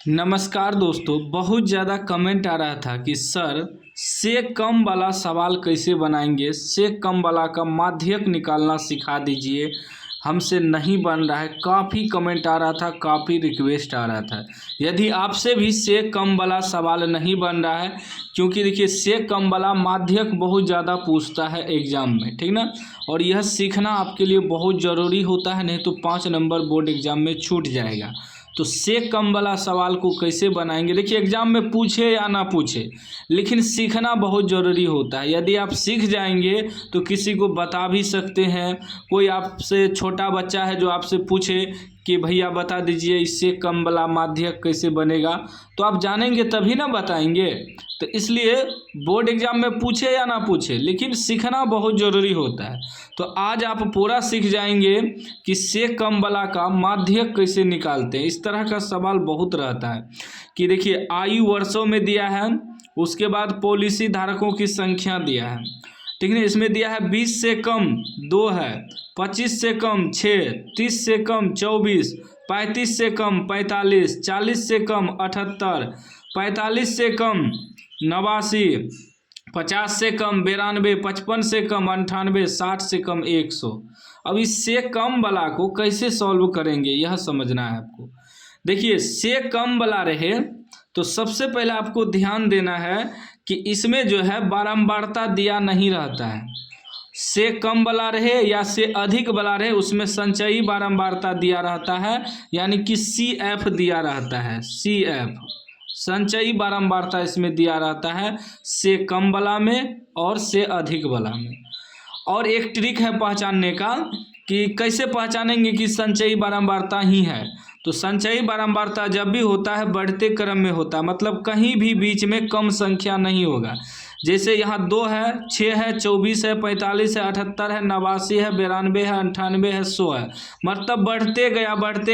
नमस्कार दोस्तों, बहुत ज़्यादा कमेंट आ रहा था कि सर से कम वाला सवाल कैसे बनाएंगे, से कम वाला का माध्यक निकालना सिखा दीजिए, हमसे नहीं बन रहा है। काफ़ी कमेंट आ रहा था, काफ़ी रिक्वेस्ट आ रहा था। यदि आपसे भी से कम वाला सवाल नहीं बन रहा है, क्योंकि देखिए से कम वाला माध्यक बहुत ज़्यादा पूछता है एग्ज़ाम में, ठीक ना। और यह सीखना आपके लिए बहुत ज़रूरी होता है, नहीं तो 5 नंबर बोर्ड एग्ज़ाम में छूट जाएगा। तो से कम वाला सवाल को कैसे बनाएंगे, देखिए एग्ज़ाम में पूछे या ना पूछे, लेकिन सीखना बहुत ज़रूरी होता है। यदि आप सीख जाएंगे तो किसी को बता भी सकते हैं। कोई आपसे छोटा बच्चा है जो आपसे पूछे कि भैया बता दीजिए इससे कम वाला माध्यक कैसे बनेगा, तो आप जानेंगे तभी ना बताएंगे। तो इसलिए बोर्ड एग्ज़ाम में पूछे या ना पूछे, लेकिन सीखना बहुत ज़रूरी होता है। तो आज आप पूरा सीख जाएंगे कि से कम वाला का माध्यक कैसे निकालते हैं। इस तरह का सवाल बहुत रहता है कि देखिए आयु वर्षों में दिया है, उसके बाद पॉलिसी धारकों की संख्या दिया है, ठीक है। इसमें दिया है 20 से कम 2 है, 25 से कम 6, 30 से कम 24, 35 से कम 45, 40 से कम 78, 45 से कम 89, 50 से कम 92, 55 से कम 98, 60 से कम 100। अब इससे कम वाला को कैसे सॉल्व करेंगे यह समझना है आपको। देखिए से कम वाला रहे तो सबसे पहले आपको ध्यान देना है कि इसमें जो है बारंबारता दिया नहीं रहता है। से कम वाला रहे या से अधिक वाला रहे, उसमें संचयी बारंबारता दिया रहता है, यानी कि CF दिया रहता है। CF संचयी बारंबारता इसमें दिया रहता है, से कम वाला में और से अधिक वाला में। और एक ट्रिक है पहचानने का कि कैसे पहचानेंगे कि संचयी बारंबारता ही है। तो संचयी बारंबारता जब भी होता है बढ़ते क्रम में होता है, मतलब कहीं भी बीच में कम संख्या नहीं होगा। जैसे यहाँ 2 है, 6 है, 24 है, 45 है, 78 है, 89 है, 92 है, 98 है, 100 है, मतलब बढ़ते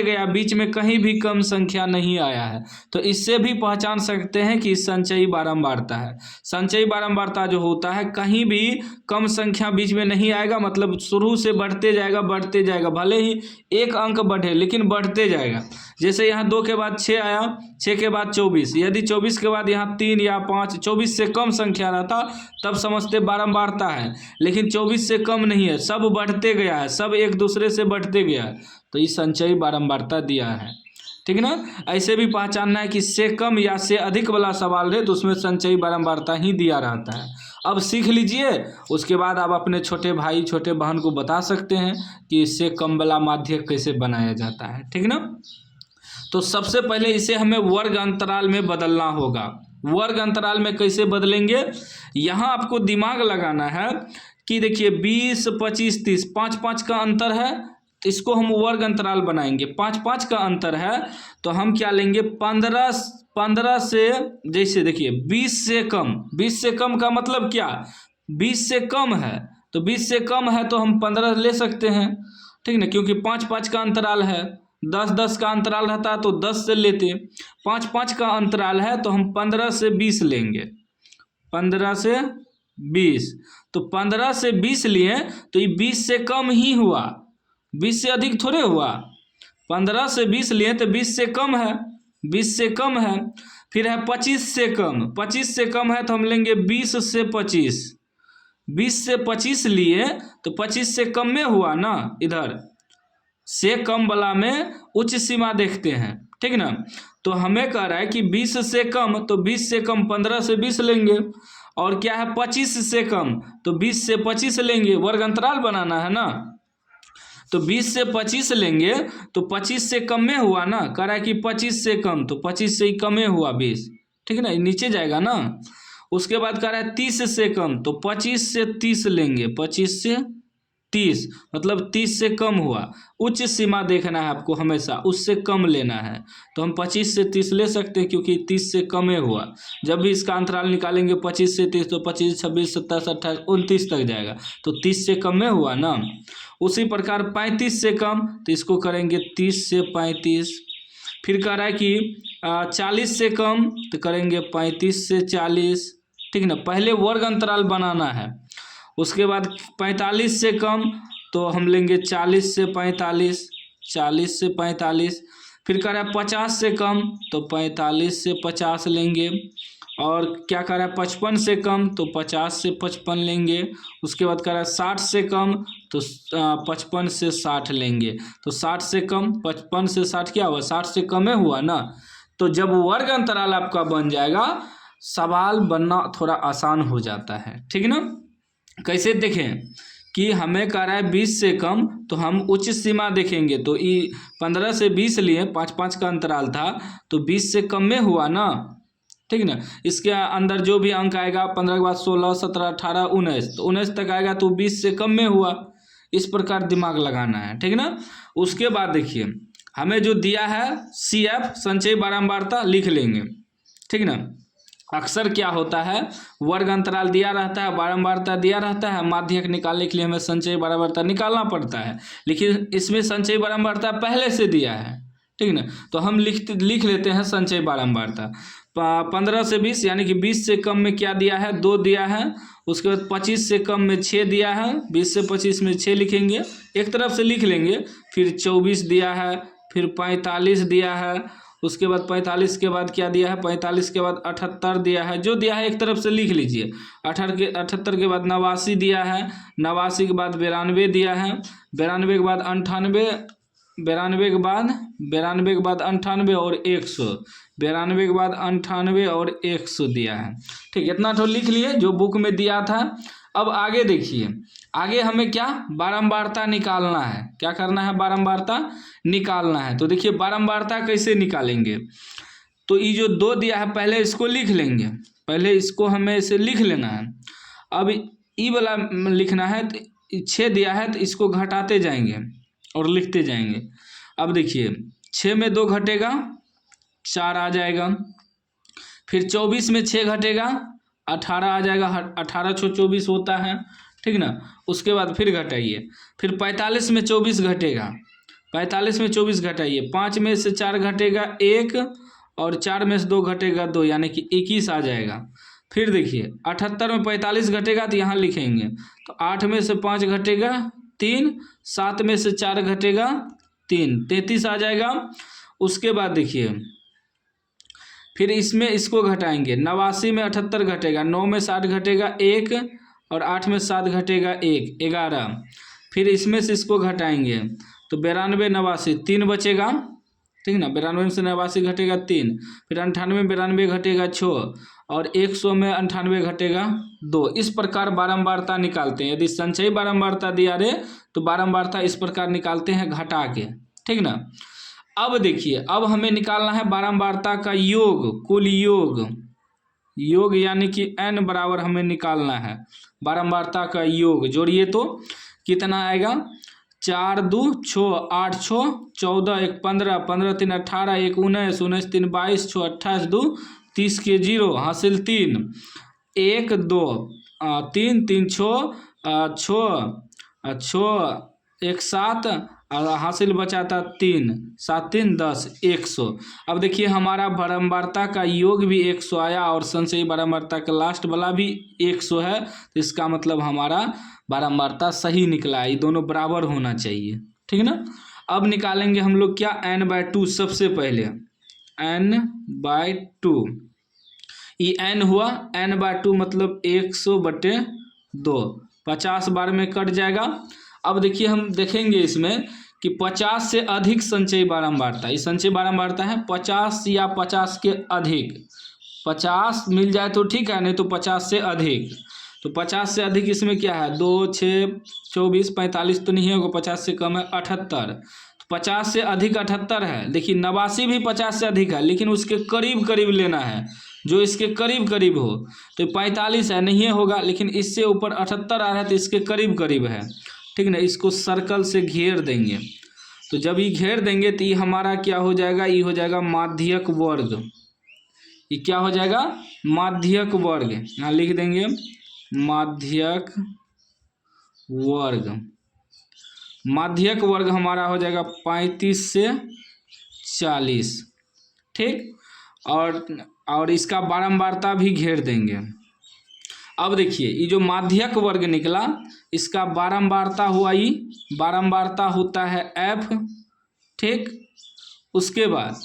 गया, बीच में कहीं भी कम संख्या नहीं आया है। तो इससे भी पहचान सकते हैं कि संचयी बारंबारता है। संचयी बारंबारता जो होता है कहीं भी कम संख्या बीच में नहीं आएगा, मतलब शुरू से बढ़ते जाएगा, भले ही एक अंक बढ़े लेकिन बढ़ते जाएगा। जैसे यहाँ 2 के बाद 6 आया, 6 के बाद 24, यदि 24 के बाद यहाँ 3 या 5, 24 से कम संख्या रहता तब समझते बारंबारता है, लेकिन 24 से कम नहीं है, सब बढ़ते गया है, सब एक दूसरे से बढ़ते गया है, तो ये संचयी बारंबारता दिया है, ठीक है ना। ऐसे भी पहचानना है कि से कम या से अधिक वाला सवाल रहे तो उसमें संचयी बारंबारता ही दिया रहता है। अब सीख लीजिए, उसके बाद आप अपने छोटे भाई छोटे बहन को बता सकते हैं कि इससे कम वाला माध्यक कैसे बनाया जाता है, ठीक ना। तो सबसे पहले इसे हमें वर्ग अंतराल में बदलना होगा। वर्ग अंतराल में कैसे बदलेंगे, यहाँ आपको दिमाग लगाना है कि देखिए 20, 25, 30, 5-5 का अंतर है, तो इसको हम वर्ग अंतराल बनाएंगे। 5-5 का अंतर है तो हम क्या लेंगे, 15 से, जैसे देखिए 20 से कम, 20 से कम का मतलब क्या, 20 से कम है, तो 20 से कम है तो हम 15 ले सकते हैं, ठीक ना, क्योंकि 5-5 का अंतराल है। 10-10 का अंतराल रहता है तो 10 से लेते, 5-5 का अंतराल है तो हम 15 से 20 लेंगे, 15 से 20, तो 15 से 20 लिए तो ये 20 से कम ही हुआ, 20 से अधिक थोड़े हुआ। 15 से 20 लिए तो 20 से कम है, 20 से कम है। फिर है 25 से कम, 25 से कम है तो हम लेंगे 20 से 25, 20 से 25 लिए तो 25 से कम में हुआ ना। इधर से कम वाला में उच्च सीमा देखते हैं, ठीक ना। तो हमें कह रहा है कि 20 से कम, तो 20 से कम 15 से 20 लेंगे, और क्या है 25 से कम तो 20 से 25 लेंगे, वर्ग अंतराल बनाना है ना। तो 20 से 25 लेंगे तो 25 से कम में हुआ ना, कह रहा है कि 25 से कम, तो 25 से ही कम में हुआ 20, ठीक है ना, नीचे जाएगा ना। उसके बाद कह रहा है 30 से कम, तो 25 से 30 लेंगे, 25 से 30 मतलब 30 से कम हुआ। उच्च सीमा देखना है आपको, हमेशा उससे कम लेना है, तो हम 25 से 30 ले सकते हैं क्योंकि 30 से कम हुआ। जब भी इसका अंतराल निकालेंगे 25 से 30 तो 25, 26, 27, 28, 29 तक जाएगा, तो 30 से कम में हुआ ना। उसी प्रकार 35 से कम तो इसको करेंगे 30 से 35। फिर कह रहा है कि 40 से कम तो करेंगे 35 से 40, ठीक ना। पहले वर्ग अंतराल बनाना है, उसके बाद 45 से कम तो हम लेंगे 40 से 45, 40 से 45। फिर कह रहा है 50 से कम तो 45 से 50 लेंगे। और क्या कह रहा है 55 से कम तो 50 से 55 लेंगे। उसके बाद कह रहा है 60 से कम तो 55 से 60 लेंगे। तो 60 से कम 55 से 60 क्या हुआ, 60 से कम ही हुआ ना। तो जब वर्ग अंतराल आपका बन जाएगा सवाल बनना थोड़ा आसान हो जाता है, ठीक ना। कैसे देखें कि हमें कह रहा है 20 से कम तो हम उच्च सीमा देखेंगे तो 15 से 20 लिए 5-5 का अंतराल था तो 20 से कम में हुआ ना, ठीक ना। इसके अंदर जो भी अंक आएगा 15 के बाद 16, 17, 18, 19 तो 19 तक आएगा तो 20 से कम में हुआ। इस प्रकार दिमाग लगाना है, ठीक ना। उसके बाद देखिए हमें जो दिया है CF संचयी बारंबारता लिख लेंगे, ठीक ना। अक्सर क्या होता है वर्ग अंतराल दिया रहता है, बारंबारता दिया रहता है, माध्यक निकालने के लिए हमें संचयी बारंबारता निकालना पड़ता है। लेकिन इसमें संचयी बारंबारता पहले से दिया है, ठीक ना। तो हम लिख लेते हैं संचयी बारंबारता 15 से 20 यानी कि 20 से कम में क्या दिया है 2 दिया है। उसके बाद 25 से कम में 6 दिया है, 20 से 25 में 6 लिखेंगे, एक तरफ से लिख लेंगे। फिर 24 दिया है, फिर 45 दिया है। उसके बाद 45 के बाद क्या दिया है 45 के बाद 78 दिया है, जो दिया है एक तरफ से लिख लीजिए। 78 के बाद 89 दिया है, 89 के बाद 92 दिया है, 92 के बाद 98, 92 के बाद 98 और 100, 92 के बाद 98 और 100 दिया है, ठीक। इतना तो लिख लिए जो बुक में दिया था। अब आगे देखिए, आगे हमें क्या बारंबारता निकालना है, क्या करना है बारंबारता निकालना है। तो देखिए बारंबारता कैसे निकालेंगे, तो ये जो 2 दिया है पहले इसको लिख लेंगे, पहले इसको हमें इसे लिख लेना है। अब ई वाला लिखना है तो 6 दिया है तो इसको घटाते जाएंगे और लिखते जाएंगे। अब देखिए 6 में 2 घटेगा 4 आ जाएगा, फिर 24 में 6 घटेगा 18 आ जाएगा, 18 6 24 होता है, ठीक ना। उसके बाद फिर घटाइए, फिर 45 में 24 घटेगा, 45 में 24 घटाइए, 5 में से 4 घटेगा 1 और 4 में से 2 घटेगा 2 यानी कि 21 आ जाएगा। फिर देखिए 78 में 45 घटेगा तो यहाँ लिखेंगे तो 8 में से 5 घटेगा 3, 7 में से 4 घटेगा 3, 33 आ जाएगा। उसके बाद देखिए फिर इसमें इसको घटाएंगे, 89 में 78 घटेगा, 9 में 60 घटेगा 1 और 8 में 7 घटेगा 1, 11। फिर इसमें से इसको घटाएंगे तो 92 89 3 बचेगा, ठीक ना। 92 में से 89 घटेगा 3, फिर 98 में 92 घटेगा 6 और 100 में 98 घटेगा 2। इस प्रकार बारंबारता निकालते हैं। यदि संचयी बारंबारता दिया रहे तो बारंबारता इस प्रकार निकालते हैं घटा के, ठीक ना। अब देखिए अब हमें निकालना है बारंबारता का योग, कुल योग यानी कि n बराबर हमें निकालना है बारंबारता का योग। जोड़िए तो कितना आएगा 4 2 6 8 6 14 1 15 15 3 18 1 19 19 3 22 6 28 2 30 के 0 हासिल 3 1 2 3 3 6 6 1 7 और हासिल बचा था 3 7 3 10 100। अब देखिए हमारा बारंबारता का योग भी 100 आया और संचयी बारंबारता का लास्ट वाला भी 100 है। तो इसका मतलब हमारा बारंबारता सही निकला है, ये दोनों बराबर होना चाहिए, ठीक ना। अब निकालेंगे हम लोग क्या n/2। सबसे पहले n/2, ये n हुआ, n/2 मतलब 100/2, 50 बार में कट जाएगा। अब देखिए हम देखेंगे इसमें कि 50 से अधिक संचयी बारंबारता, ये संचयी बारंबारता है 50 या 50 के अधिक, 50 मिल जाए तो ठीक है, नहीं तो 50 से अधिक। तो 50 से अधिक इसमें क्या है 2 6 24 45 तो नहीं होगा, 50 से कम है 78, तो 50 से अधिक 78 है। देखिए 89 भी 50 से अधिक है लेकिन उसके करीब करीब लेना है, जो इसके करीब करीब हो। तो 45 है, नहीं होगा, लेकिन इससे ऊपर 78 आ रहा है तो इसके करीब करीब है, ठीक ना। इसको सर्कल से घेर देंगे, तो जब ये घेर देंगे तो ये हमारा क्या हो जाएगा, ये हो जाएगा माध्यक वर्ग। ये क्या हो जाएगा माध्यक वर्ग, यहाँ लिख देंगे माध्यक वर्ग। माध्यक वर्ग हमारा हो जाएगा 35 से 40, ठीक। और इसका बारंबारता भी घेर देंगे। अब देखिए ये जो माध्यक वर्ग निकला इसका बारंबारता हुआ, ये बारंबारता होता है f, ठीक। उसके बाद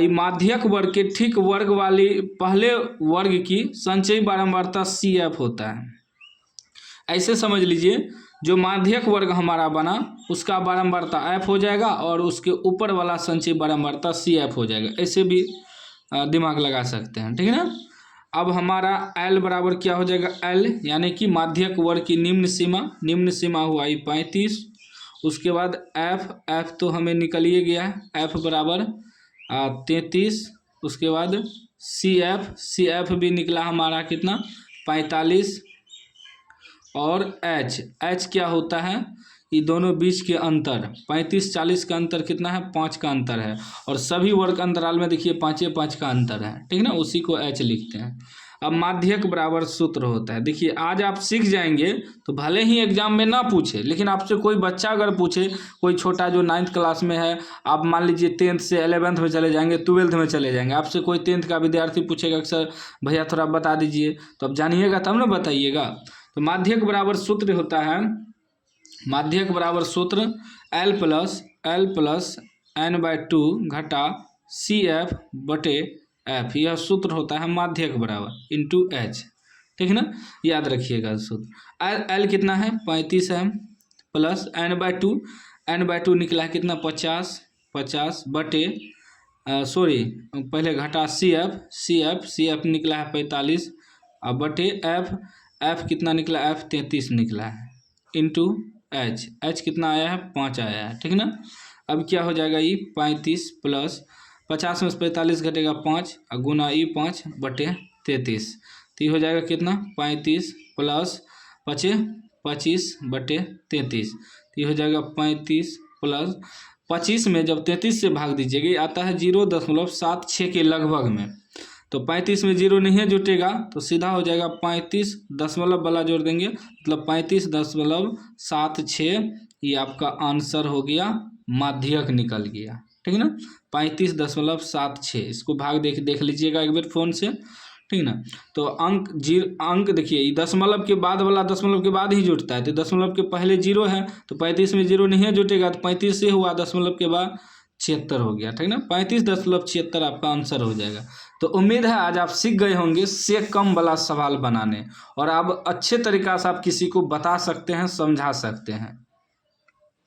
ये माध्यक वर्ग के ठीक वर्ग वाली पहले वर्ग की संचयी बारंबारता CF होता है। ऐसे समझ लीजिए, जो माध्यक वर्ग हमारा बना उसका बारंबारता F हो जाएगा और उसके ऊपर वाला संचयी बारंबारता CF हो जाएगा। ऐसे भी दिमाग लगा सकते हैं, ठीक है ना। अब हमारा L बराबर क्या हो जाएगा, L यानी कि माध्यक वर्ग की निम्न सीमा हुआ ये 35। उसके बाद F तो हमें निकल ही गया है, F बराबर 33। उसके बाद CF भी निकला हमारा कितना, 45। और H क्या होता है, ये दोनों बीच के अंतर 35-40 का अंतर कितना है, 5 का अंतर है। और सभी वर्ग अंतराल में देखिए 5 का अंतर है, ठीक है ना, उसी को H लिखते हैं। अब माध्यक बराबर सूत्र होता है। देखिए आज आप सीख जाएंगे तो भले ही एग्जाम में ना पूछे, लेकिन आपसे कोई बच्चा अगर पूछे, कोई छोटा जो 9th क्लास में है, आप मान लीजिए 10th से 11th में चले जाएंगे, 12th में चले जाएंगे, आपसे कोई 10th का विद्यार्थी पूछेगा कि सर भैया थोड़ा बता दीजिए, तो अब जानिएगा तब ना बताइएगा। तो माध्यक बराबर सूत्र होता है, माध्यक बराबर सूत्र L प्लस n/2 घटा CF बटे F, यह सूत्र होता है माध्यक बराबर इंटू H, ठीक है ना, याद रखिएगा सूत्र। L कितना है, 35 है, प्लस n/2 निकला है कितना, 50 बटे पहले घटा CF निकला है 45, अब बटे F कितना निकला, F 33 निकला है, इंटू H कितना आया है, 5 आया है, ठीक है ना। अब क्या हो जाएगा, ये 35 प्लस 50 में से 45 घटेगा 5 और गुना 5 बटे 33, तो ये हो जाएगा कितना, 35 प्लस 25 बटे 33, तो ये हो जाएगा 35 प्लस 25 में जब 33 से भाग दीजिएगा ये आता है 0.76 के लगभग में, तो 35 में 0 नहीं है जुटेगा, तो सीधा हो जाएगा 35 दशमलव वाला जोड़ देंगे, मतलब 35.76, ये आपका आंसर हो गया, माध्यक निकल गया, ठीक है ना, 35.76। इसको भाग देख लीजिएगा एक बार फ़ोन से, ठीक ना। तो अंक देखिए, दशमलव के बाद वाला दशमलव के बाद ही जुटता है, तो दशमलव के पहले 0 है, तो 35 में 0 नहीं है जुटेगा, तो 35 से हुआ, दशमलव के बाद 76 हो गया, ठीक ना, 35.76 आपका आंसर हो जाएगा। तो उम्मीद है आज आप सीख गए होंगे से कम वाला सवाल बनाने, और आप अच्छे तरीक़ा से आप किसी को बता सकते हैं, समझा सकते हैं।